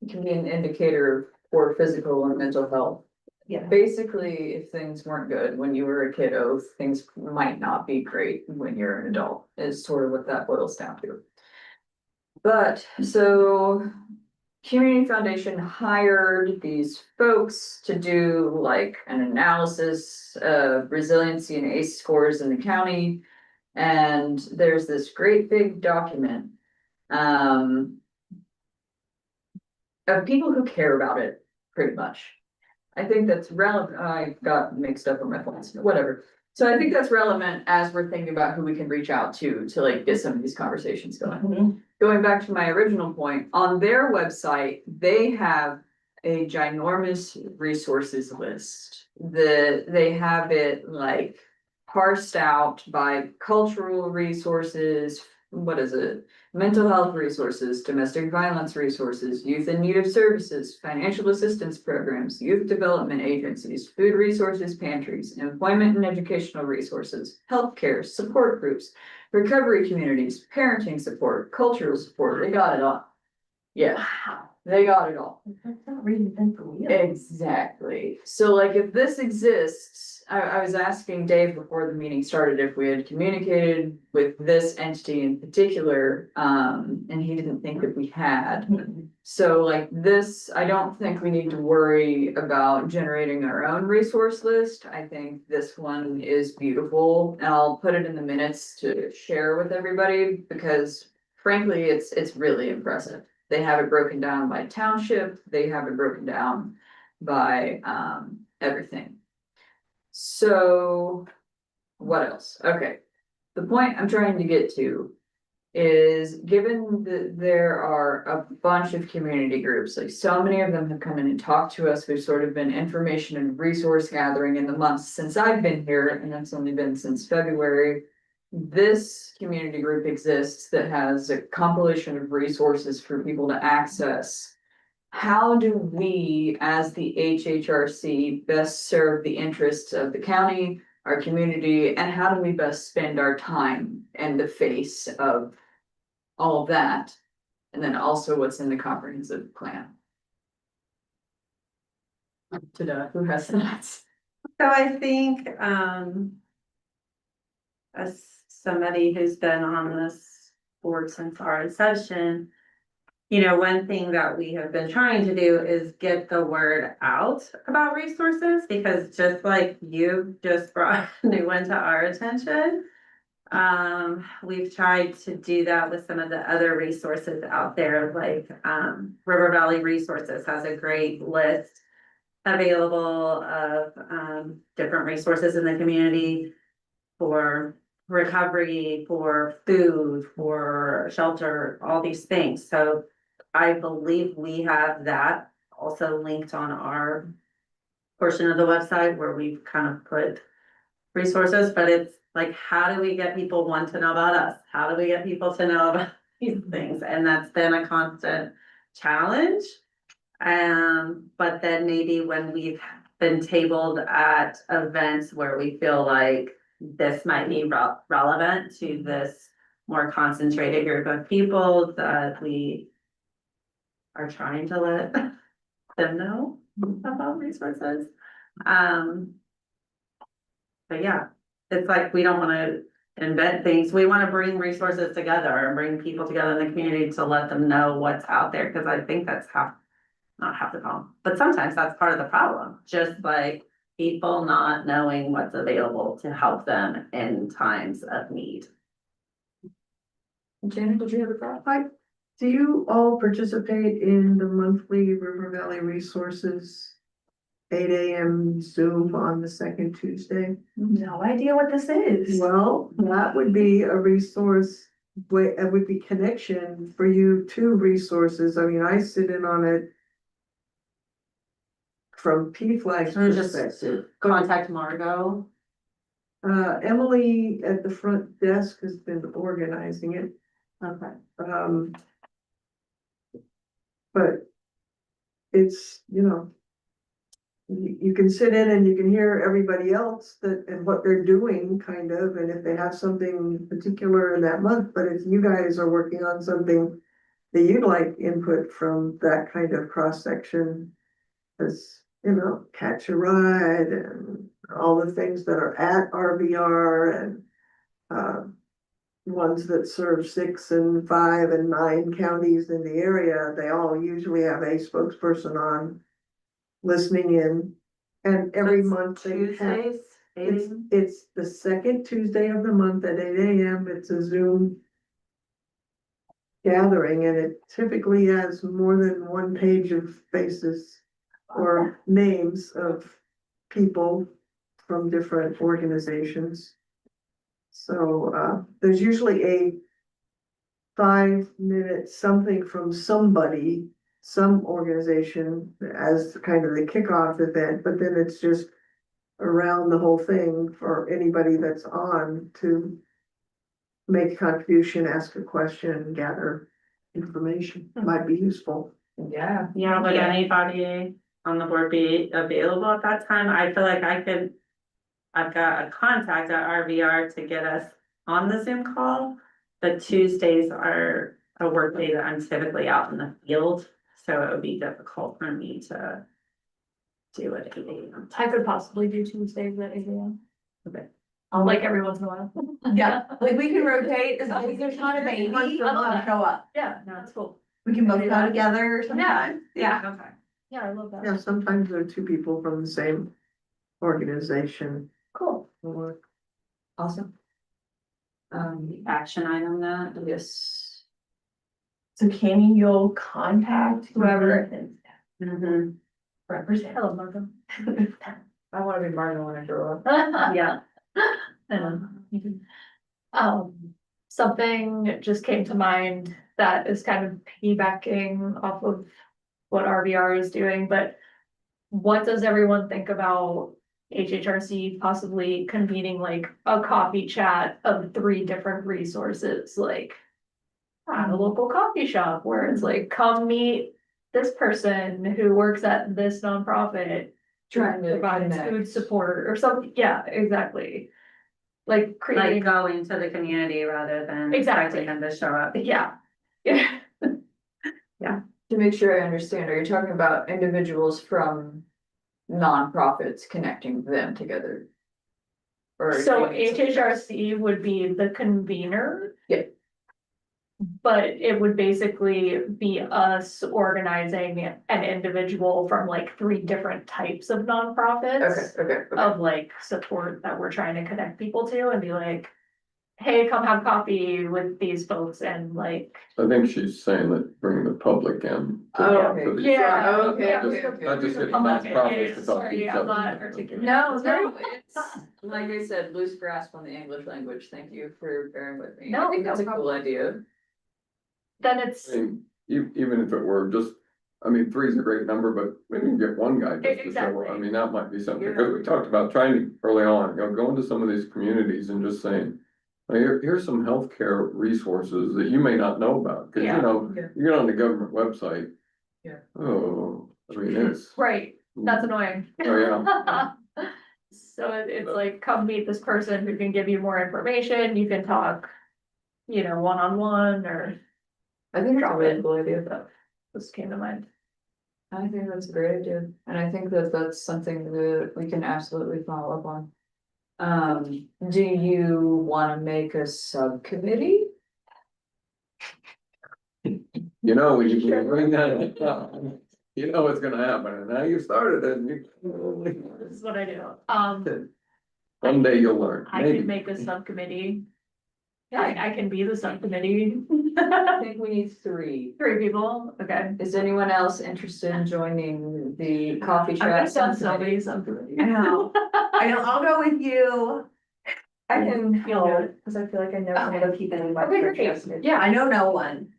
It can be an indicator for physical and mental health. Yeah. Basically, if things weren't good when you were a kiddo, things might not be great when you're an adult, is sort of what that boils down to. But so Community Foundation hired these folks to do like an analysis of resiliency and ACE scores in the county. And there's this great big document of people who care about it, pretty much. I think that's relevant. I got mixed up on my points, whatever. So I think that's relevant as we're thinking about who we can reach out to like get some of these conversations going. Going back to my original point, on their website, they have a ginormous resources list. They have it like parsed out by cultural resources, mental health resources, domestic violence resources, youth in need of services, financial assistance programs, youth development agencies, food resources pantries, employment and educational resources, healthcare, support groups, recovery communities, parenting support, cultural support. They got it all. Yeah, they got it all. That's not reinvent the wheel. Exactly. So like if this exists, I was asking Dave before the meeting started if we had communicated with this entity in particular, and he didn't think that we had. So like this, I don't think we need to worry about generating our own resource list. I think this one is beautiful and I'll put it in the minutes to share with everybody because frankly, it's really impressive. They have it broken down by township, they have it broken down by everything. So, what else? Okay, the point I'm trying to get to is given that there are a bunch of community groups, like so many of them have come in and talked to us, who've sort of been information and resource gathering in the months since I've been here, and that's only been since February. This community group exists that has a compilation of resources for people to access. How do we, as the HHRC, best serve the interests of the county, our community, and how do we best spend our time in the face of all of that? And then also what's in the comprehensive plan? Who has that? So I think, as somebody who's been on this board since our inception, you know, one thing that we have been trying to do is get the word out about resources, because just like you just brought a new one to our attention. We've tried to do that with some of the other resources out there, like, River Valley Resources has a great list available of, different resources in the community for recovery, for food, for shelter, all these things. So I believe we have that also linked on our portion of the website where we've kind of put resources, but it's like, how do we get people want to know about us? How do we get people to know about these things? And that's been a constant challenge. But then maybe when we've been tabled at events where we feel like this might be relevant to this more concentrated group of people, that we are trying to let them know about resources. But yeah, it's like, we don't wanna invent things, we wanna bring resources together and bring people together in the community to let them know what's out there, cause I think that's not half the problem, but sometimes that's part of the problem, just like people not knowing what's available to help them in times of need. Janet, did you have a thought? Do you all participate in the monthly River Valley Resources 8 a.m. Zoom on the second Tuesday? No idea what this is. Well, that would be a resource, it would be connection for you to resources. I mean, I sit in on it from PFLAG's So just perspective. contact Margot. Emily at the front desk has been organizing it. Okay. But it's, you can sit in and you can hear everybody else and what they're doing kind of, and if they have something particular in that month, but if you guys are working on something that you'd like input from that kind of cross section, as catch a ride and all the things that are at RVR and ones that serve 6 and 5 and 9 counties in the area, they all usually have a spokesperson on listening in. And every month they have, Tuesdays, it's the second Tuesday of the month at 8 a.m. It's a Zoom gathering, and it typically has more than one page of faces or names of people from different organizations. So there's usually a 5-minute something from somebody, some organization as kind of the kickoff event, but then it's just around the whole thing for anybody that's on to make a contribution, ask a question, gather information. Might be useful. Would anybody on the board be available at that time? I feel like I've got a contact at RVR to get us on the Zoom call, but Tuesdays are a work day that I'm typically out in the field, so it would be difficult for me to do it at 8 a.m. I could possibly do Tuesdays at 8 a.m. Okay. I'll like every once in a while. Yeah, like we can rotate as long as there's not a baby, I love that. show up. Yeah, no, it's cool. We can both go together sometimes. Yeah, okay. Yeah, I love that. Yeah, sometimes there are 2 people from the same organization. Cool. Or Awesome. Action item that. Yes. So Cammy, you'll contact whoever and Mhm. represent. Hello, Marco. I wanna be Martin when I grow up. Yeah. Something just came to mind that is kind of piggybacking off of what RVR is doing, but what does everyone think about HHRC possibly convening like a coffee chat of 3 different resources, like at a local coffee shop where it's like, come meet this person who works at this nonprofit. Trying to Provides connect. food support or something, yeah, exactly. Like Like creating, going to the community rather than Exactly. expecting them to show up. yeah. Yeah, To make sure I understand, are you talking about individuals from nonprofits connecting them together? Or so you mean something else? HHRC would be the convener. Yeah. But it would basically be us organizing an individual from like 3 different types of Okay, nonprofits. okay, okay. Of like support that we're trying to connect people to and be like, hey, come have coffee with these folks and like. I think she's saying that bring the public in. to Oh, talk okay. to these Yeah. people. Okay, yeah, okay, the- okay. Not just the getting public, nonprofits to talk to sorry, each I'm other. not articulate. No, It's very- no, it's, like I said, loose grasp on the English language, thank you for bearing with me. No, I think no that's a cool problem. idea. Then it's, I mean, even if it were just, I mean, 3 is a great number, but we can get one guy just to show, Exactly. I mean, that might be something, because we talked about trying to early on, you know, go into some of these communities and just saying. Here's some healthcare resources that you may not know about, cause you Yeah. know, Yeah. you get on the government website. Yeah. Oh, I mean, it's. right, that's annoying. Oh, yeah. So it's like, come meet this person who can give you more information, you can talk, you know, one-on-one or. I think it's a Drop really it. cool idea. That just came to mind. I think that's a great idea, and I think that that's something that we can absolutely follow up on. Do you wanna make a subcommittee? You know, when you bring that up, you know what's gonna happen, and now you started it, and you. This is what I do. One day you'll learn, I maybe. could make a subcommittee. I can be the subcommittee. I think we need 3. 3 people, okay. Is anyone else interested in joining the coffee I'm chat gonna send subcommittee? somebody subcommittee. I'll go with you. I can You'll do help, it. cause I feel like I know some of the people who might be Okay, great. interested. Yeah. I know no one,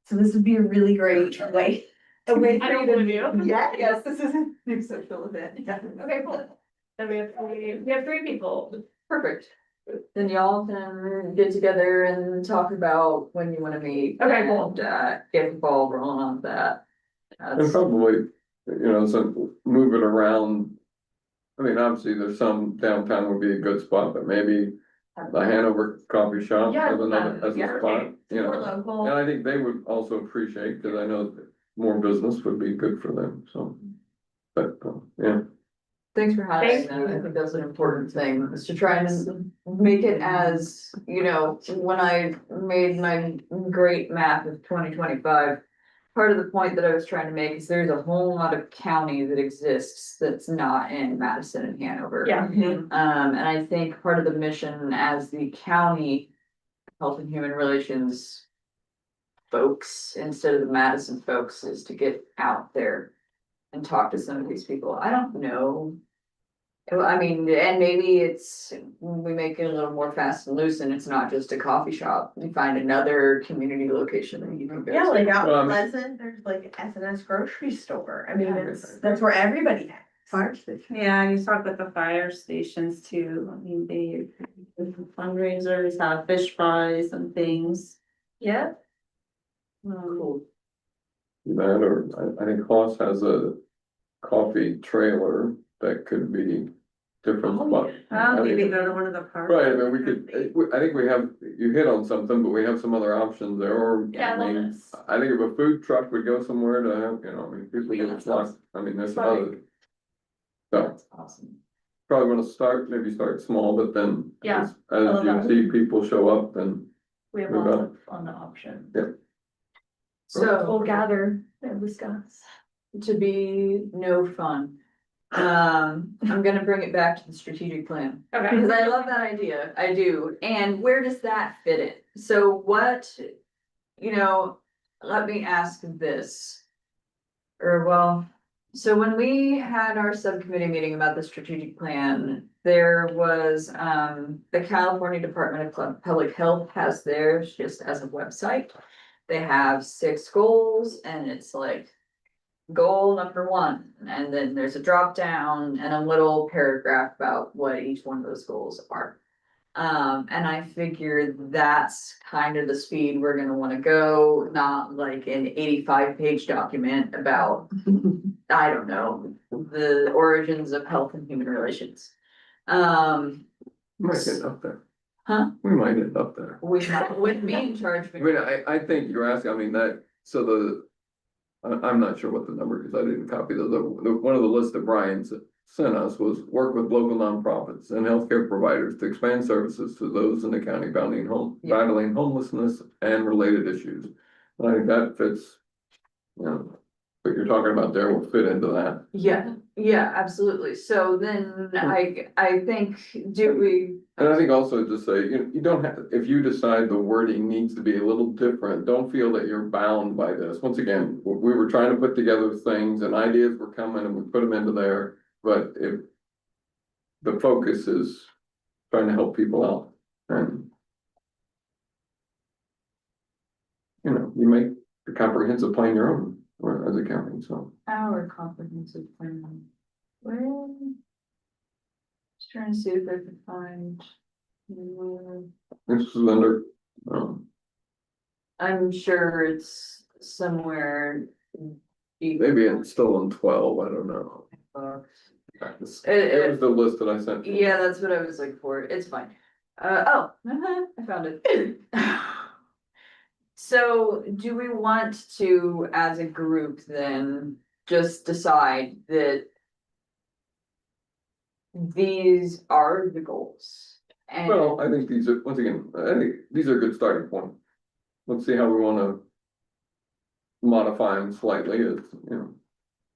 so this would be a really great way. A way I for don't you believe to, you. yeah, yes, this is a new social event, yeah. Okay, cool. Then we have 3 people. Perfect. Then y'all can get together and talk about when you wanna meet. Okay, cool. And, get the ball rolling on that. And That's- probably, you know, so move it around. I mean, obviously, there's some downtown would be a good spot, but maybe the Hanover Coffee Shop Yeah, as another, as yeah, a spot, you More know. local. And I think they would also appreciate, cause I know that more business would be good for them, so. But, yeah, Thanks for highlighting Thank that, I think that's an important thing, is to try and make it as, you know, when I made my great map of 2025. Part of the point that I was trying to make is there's a whole lot of county that exists that's not in Madison and Hanover. Yeah. And I think part of the mission as the county Health and Human Relations folks, instead of the Madison folks, is to get out there and talk to some of these people. I don't know. I mean, and maybe it's, we make it a little more fast and loose and it's not just a coffee shop. You find another community location that you can go Yeah, to. like out Well, I in mean- Pleasant, there's like S&S grocery store, I mean, Yeah. that's where everybody has. Fire station. Yeah, you talk with the fire stations too. I mean, they fundraisers have fish fries and things. Yeah. Cool. that, or I think Haas has a coffee trailer that could be different Oh, spot. Oh, I maybe mean, go to one of the parks. Right, I mean, we could, I think we have, you hit on something, but we have some other options there, or, Yeah, I I love mean, this. I think if a food truck would go somewhere to have, you know, I mean, people Yeah, get lost, I mean, there's Right. other. So, That's awesome. probably wanna start, maybe start small, but then. Yeah, As love you that. see people show up, and We have Move lots on. of fun options. Yeah. We'll So, gather and discuss. to be no fun, I'm gonna bring it back to the strategic plan. Okay. Because I love that idea, I do, and where does that fit in? So what, you know, let me ask this. Or well, so when we had our subcommittee meeting about the strategic plan, there was, the California Department of Public Health has theirs just as a website. They have 6 goals and it's like goal number 1, and then there's a drop down and a little paragraph about what each one of those goals are. And I figured that's kind of the speed we're gonna wanna go, not like an 85-page document about, I don't know, the origins of health and human relations. We might end up there. Huh? We might end up there. With me in charge. I mean, I think you're asking, I mean, that, so I'm not sure what the number is, I didn't copy one of the lists that Brian sent us was work with local nonprofits and healthcare providers to expand services to those in the county battling homelessness and related issues. And I think that fits, you know, what you're talking about there will fit into that. Yeah, absolutely. So then I think, do we, And I think also to say, you don't have, if you decide the wording needs to be a little different, don't feel that you're bound by this. Once again, we were trying to put together things and ideas were coming and we put them into there, but if the focus is trying to help people out and you make the comprehensive plan your own or as a county, so. our comprehensive plan? Well, just trying to see if I can find. This is under, I'm sure it's somewhere. maybe it's still in 12, I don't know. It was the list that I sent. you. Yeah, that's what I was looking for. It's fine. Oh, I found it. So do we want to, as a group, then just decide that these are the goals? And Well, I think these are, once again, I think these are a good starting point. Let's see how we wanna modify them slightly, it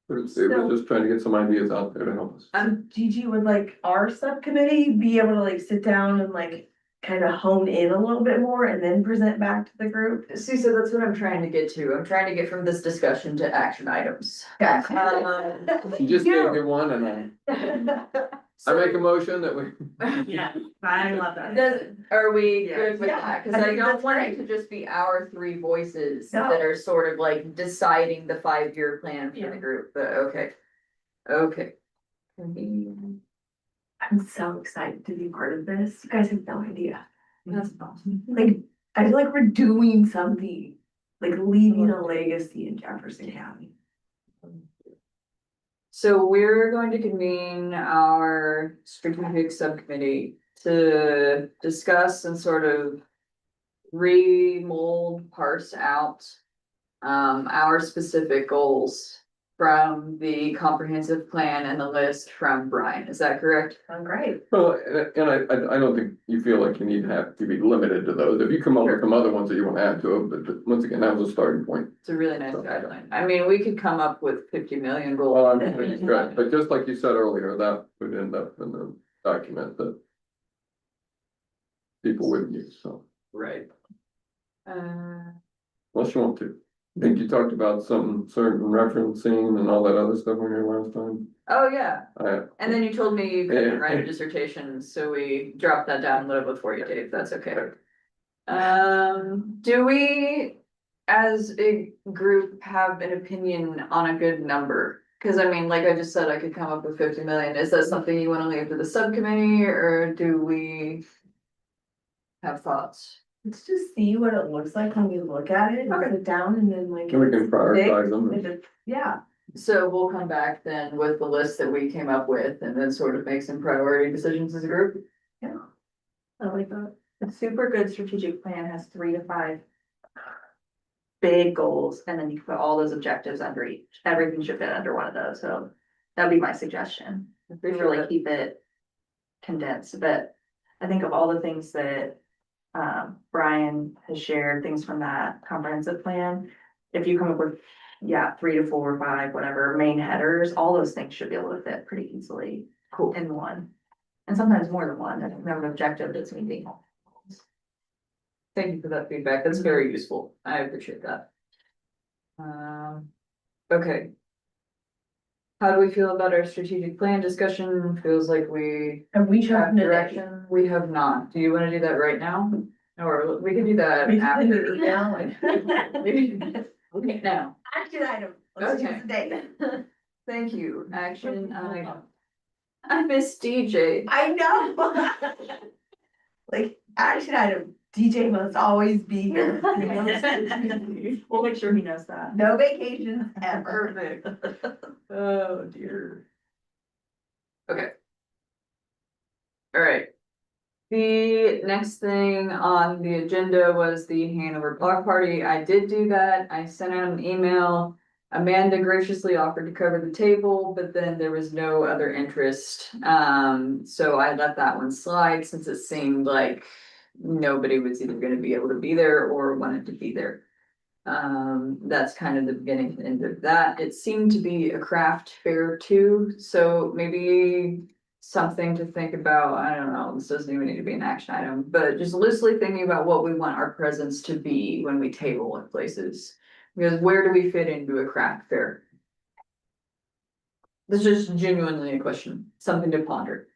was just trying to get some ideas out there to help us. Gigi, would like our subcommittee be able to like sit down and like kind of hone in a little bit more and then present back to the group? see, so that's what I'm trying to get to. I'm trying to get from this discussion to action items. You just gave me one and I make a motion that we. Yeah, I love that. Are we Yeah. good with Yeah, that? Cause I I think don't that's want great. it to just be our 3 voices No. that are sort of like deciding the 5-year plan for Yeah. the group, but okay. Okay. I'm so excited to be part of this. You guys have no idea. That's awesome. Like, I feel like we're doing something, like leaving a legacy in Jefferson County. So we're going to convene our strategic subcommittee to discuss and sort of remold, parse out our specific goals from the comprehensive plan and the list from Brian. Is that correct? Oh, great. Well, and I don't think you feel like you need to have to be limited to those. If you come up with some other ones that you want to add to it, but once again, that was a starting point. It's a really nice guideline. I mean, we could come up with 50 million goals. Well, I'm sure you could, but just like you said earlier, that would end up in the document that people wouldn't use, so, Right. unless you want to. I think you talked about some certain referencing and all that other stuff on your last time. Oh, yeah. I, And then you told me you couldn't Yeah. write a dissertation, so we dropped that down a little bit for you, Dave. That's okay. Do we, as a group, have an opinion on a good number? Cause I mean, like I just said, I could come up with 50 million. Is that something you wanna leave to the subcommittee, or do we have thoughts? Let's just see what it looks like when we look at it and Okay. sit down and then like. we can prioritize If them. it's- Yeah, So we'll come back then with the list that we came up with and then sort of make some priority decisions as a group. yeah. I like that. A super good strategic plan has 3 to 5 big goals, and then you can put all those objectives under each, everything should fit under one of those, so that'd be my suggestion. We really keep it condensed, but I think of all the things that Brian has shared, things from that comprehensive plan, if you come up with, 3 to 4 or 5, whatever, main headers, all those things should be able to fit pretty easily in one. And sometimes more than one, if you have an objective that's meeting. Thank you for that feedback. That's very useful. I appreciate that. Okay. How do we feel about our strategic plan discussion? Feels like we Have we have chosen a date? direction. We have not. Do you wanna do that right now? Or we can do that We can after. do it now, Okay, now. Action item, let's choose Okay. a date. Thank you. Action item. I miss DJ. I know. Like, action item, DJ must always be here. We'll make sure he knows that. No vacations ever. Perfect. Oh, dear. Okay. All right. The next thing on the agenda was the Hanover Block Party. I did do that. I sent out an email. Amanda graciously offered to cover the table, but then there was no other interest. So I let that one slide since it seemed like nobody was either gonna be able to be there or wanted to be there. That's kind of the beginning and end of that. It seemed to be a craft fair too, so maybe something to think about. I don't know, this doesn't even need to be an action item, but just loosely thinking about what we want our presence to be when we table at places. Because where do we fit into a craft fair? This is just genuinely a question, something to ponder.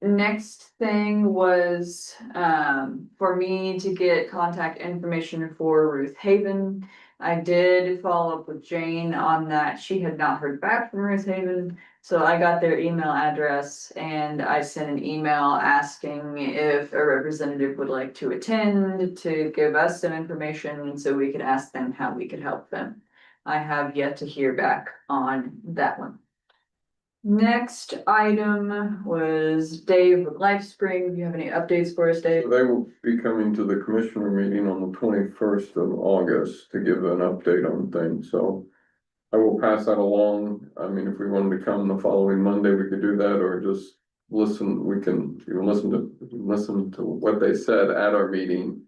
Next thing was, for me to get contact information for Ruth Haven. I did follow up with Jane on that. She had not heard back from Ruth Haven. So I got their email address and I sent an email asking if a representative would like to attend to give us some information so we could ask them how we could help them. I have yet to hear back on that one. Next item was Dave with LifeSpring. Do you have any updates for us, Dave? So they will be coming to the commissioner meeting on the 21st of August to give an update on things, so. I will pass that along. I mean, if we wanted to come the following Monday, we could do that, or just listen, we can, you can listen to what they said at our meeting.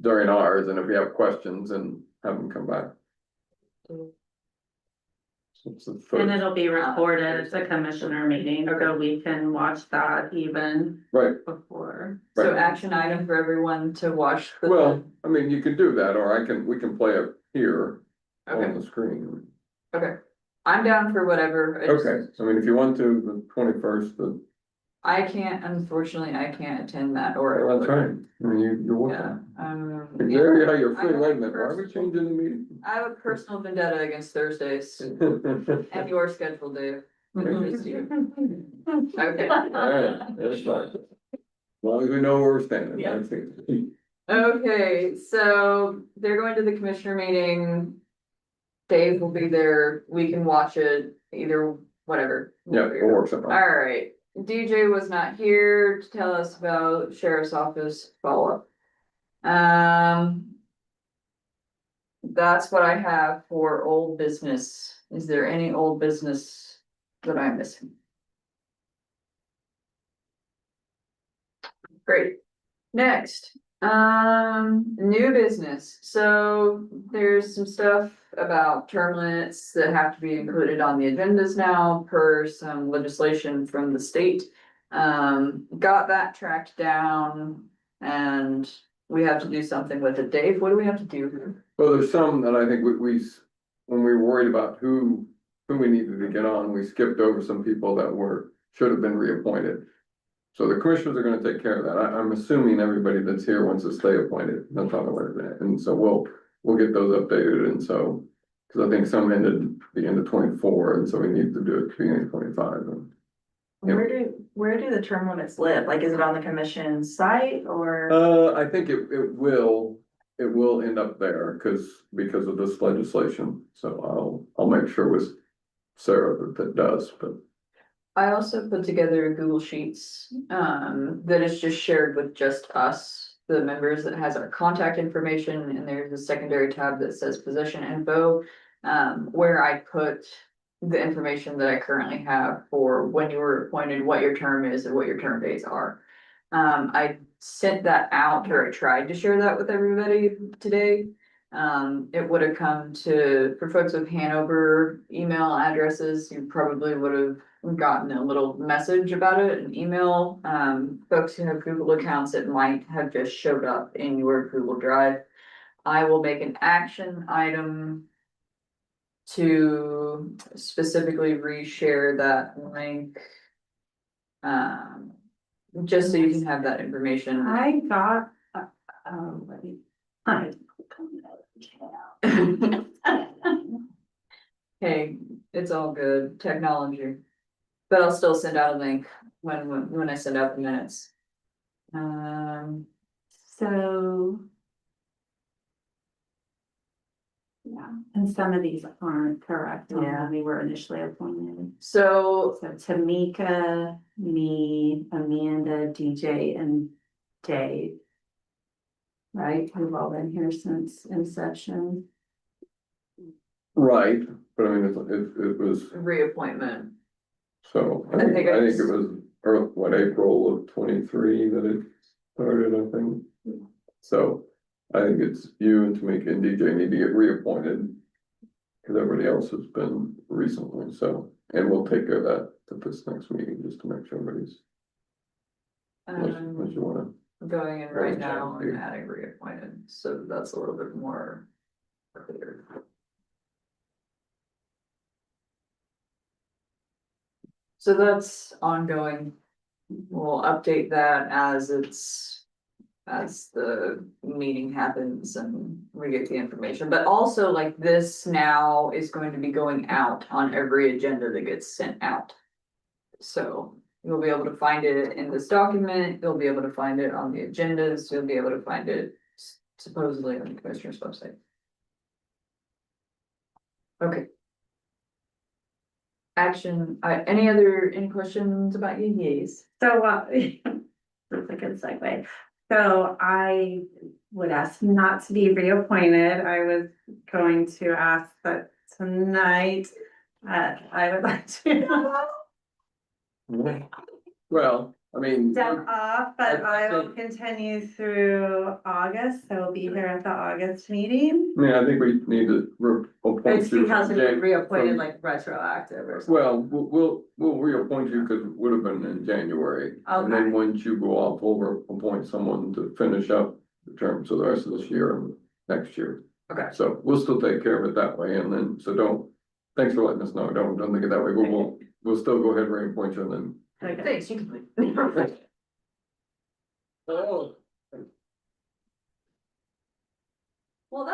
During ours, and if we have questions, and have them come back. It's the And first. it'll be recorded, it's a commissioner meeting, so we can watch that even Right, before. So right. action item for everyone to watch. Well, I mean, you can do that, or we can play it here on Okay, the screen. okay. I'm down for whatever. I just- Okay, I mean, if you want to, the 21st, I can't, unfortunately, I can't attend that or. that's right. I mean, you're Yeah, welcome. Yeah, you're I free. have Wait a minute, why are we personal- changing the meeting? I have a personal vendetta against Thursdays and your schedule, Dave. Just you. Okay. Alright, that's fine. As long as we know where we're standing, Yeah. that's it. Okay, so they're going to the commissioner meeting. Dave will be there. We can watch it, either, whatever. Yeah, we'll work something out. Alright, DJ was not here to tell us about sheriff's office follow-up. That's what I have for old business. Is there any old business that I'm missing? Great. Next, new business. So there's some stuff about term limits that have to be included on the agendas now per some legislation from the state. Got that tracked down and we have to do something with it. Dave, what do we have to do? Well, there's some that I think when we were worried about who we needed to get on, we skipped over some people that should have been reappointed. So the commissioners are gonna take care of that. I'm assuming everybody that's here wants to stay appointed. That's how it is. And so we'll get those updated, and so, cause I think some ended the end of 24, and so we need to do it beginning of 25. And, yeah. Where do the term limits live? Like, is it on the commission site or? I think it will end up there, because of this legislation. So I'll make sure with Sarah that does, but. I also put together a Google Sheets, that is just shared with just us, the members, that has our contact information, and there's a secondary tab that says position info. Where I put the information that I currently have for when you were appointed, what your term is and what your term dates are. I sent that out, or I tried to share that with everybody today. It would have come to, for folks with Hanover email addresses, you probably would have gotten a little message about it, an email. Folks who have Google accounts, it might have just showed up in your Google Drive. I will make an action item to specifically reshare that link. Just so you can have that information. I got, wait, I. Hey, it's all good, technology. But I'll still send out a link when I send out the minutes. So. Yeah, and some of these aren't correct on Yeah. when we were initially appointed. So So Tamika, me, Amanda, DJ, and Dave. Right, we've all been here since inception. Right, but I mean, it was, reappointment, so, I think I I think just- it was, April of 23 that it started, I think. So, I think it's you and Tamika and DJ need to get reappointed. Cause everybody else has been recently, so, and we'll take care of that at this next meeting, just to make sure everybody's, unless you wanna. going in right now and Here. adding reappointed, so that's a little bit more clear. So that's ongoing. We'll update that as the meeting happens and we get the information, but also like this now is going to be going out on every agenda that gets sent out. So you'll be able to find it in this document, you'll be able to find it on the agendas, you'll be able to find it supposedly on the commissioner's website. Okay. Action, any questions about your yays? So, that's a good segue. So I would ask not to be reappointed. I was going to ask that tonight, I would like to Well, I mean. step off, but I I will think- continue through August. So I'll be here at the August meeting. I think we need to appoint It's you. because from it Jan- reappointed from- like retroactive or something. Well, we'll reappoint you because it would have been in January. And Okay. then once you go off, we'll appoint someone to finish up the terms of the rest of this year and next year. Okay. So we'll still take care of it that way and then, so thanks for letting us know. Don't think it that way. We'll still go ahead and reappoint you and then. Okay. Thanks, you can leave. Oh. Well,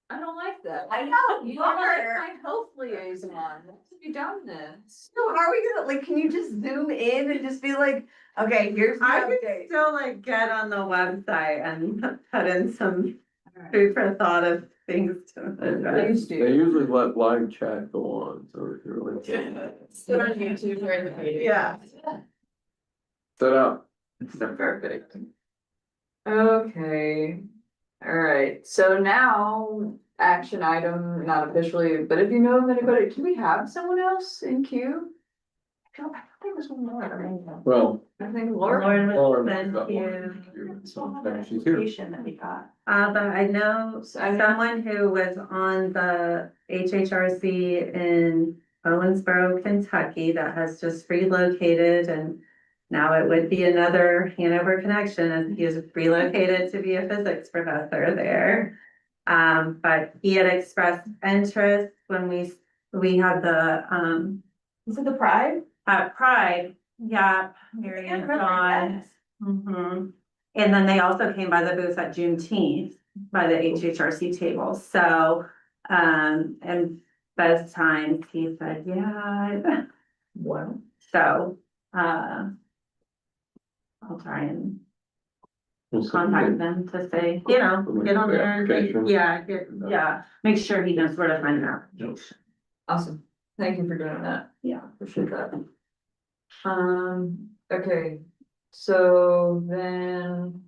I don't like that. I know, You you are are. my health liaison, have you done this? So how are we gonna, like, can you just zoom in and just be like, okay, here's the I could update? still like get on the website and put in some food for thought of things to address. Please do. They usually let live chat go on, so if you're really. Still on YouTube during the meeting. Yeah. Set up. Perfect. Okay, alright, so now, action item, not officially, but if you know of anybody, can we have someone else in queue? I think there was one more. Well. I think Laura. Lauren Lauren was has got thank one. you. So, she's here. That we got. But I know someone who was on the HHRC in Owensboro, Kentucky, that has just relocated and now it would be another Hanover connection as he is relocated to be a physics professor there. But he had expressed interest when we had the, Is it the Pride? Pride, yeah, Mary and Dawn. Mhm. And then they also came by the booth at Juneteenth by the HHRC table, so, and both times he said, yeah. Wow. So, I'll try and contact them to say, get on there, Application. yeah, make sure he knows where to find an application. Awesome, thank you for doing that. Yeah. Appreciate that. Okay, so then,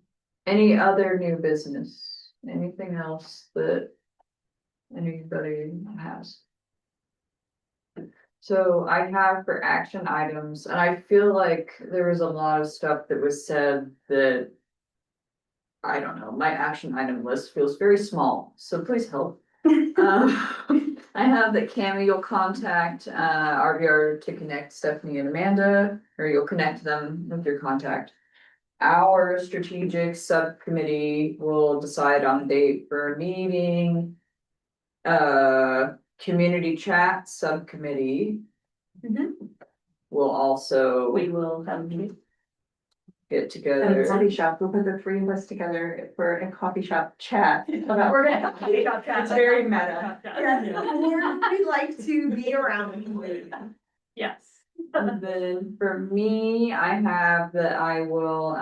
any other new business, anything else that anybody has? So I have for action items, and I feel like there was a lot of stuff that was said that I don't know, my action item list feels very small, so please help. I have that Cami, you'll contact RVR to connect Stephanie and Amanda, or you'll connect them with your contact. our strategic subcommittee will decide on a date for a meeting. Community chat subcommittee will also We will have a meeting. get And a together. coffee shop, we'll put the three of us together for a coffee shop chat about. We're gonna have a shop chat. It's very meta. We'd like to be around the community. Yes. And then for me, I have that I will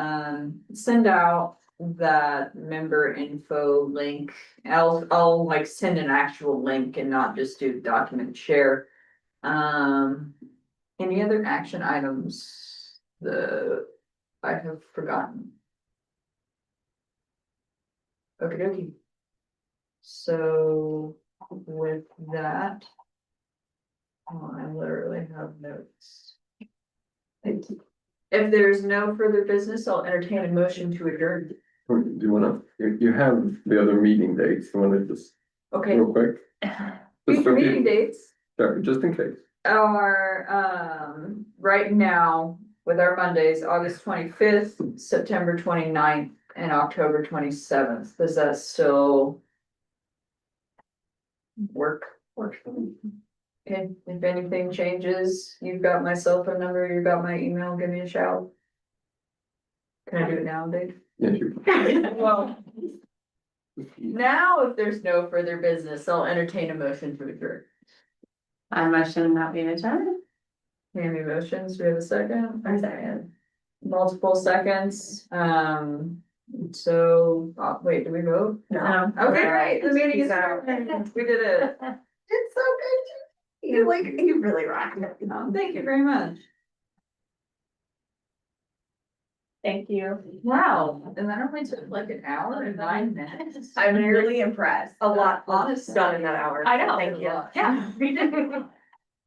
send out that member info link. I'll like send an actual link and not just do document share. Any other action items that I have forgotten? Okie dokie. So with that. Oh, I literally have notes. If there's no further business, I'll entertain a motion to adjourn. Or do you wanna, you have the other meeting dates, you wanna just, Okay, real quick? Just future for meeting people, dates sorry, just in case. are, right now with our Mondays, August 25th, September 29th, and October 27th. Does that still work? Work for me. Okay, if anything changes, you've got my cell phone number, you've got my email, give me a shout. Can I do it now, Dave? Yes, you. Well, now if there's no further business, I'll entertain a motion to adjourn. I motion not being adjourned. Any motions? Do we have a second? I second. Multiple seconds, so, wait, do we vote? No. Okay, great, the meeting is Peace out. adjourned. We did it. It's so good to, you really rock it. Thank you very much. Thank you. Wow, and that only took like an hour and 9 minutes. I'm really impressed. A lot was Honestly. done in that hour. I know. Thank you. Yeah, we did.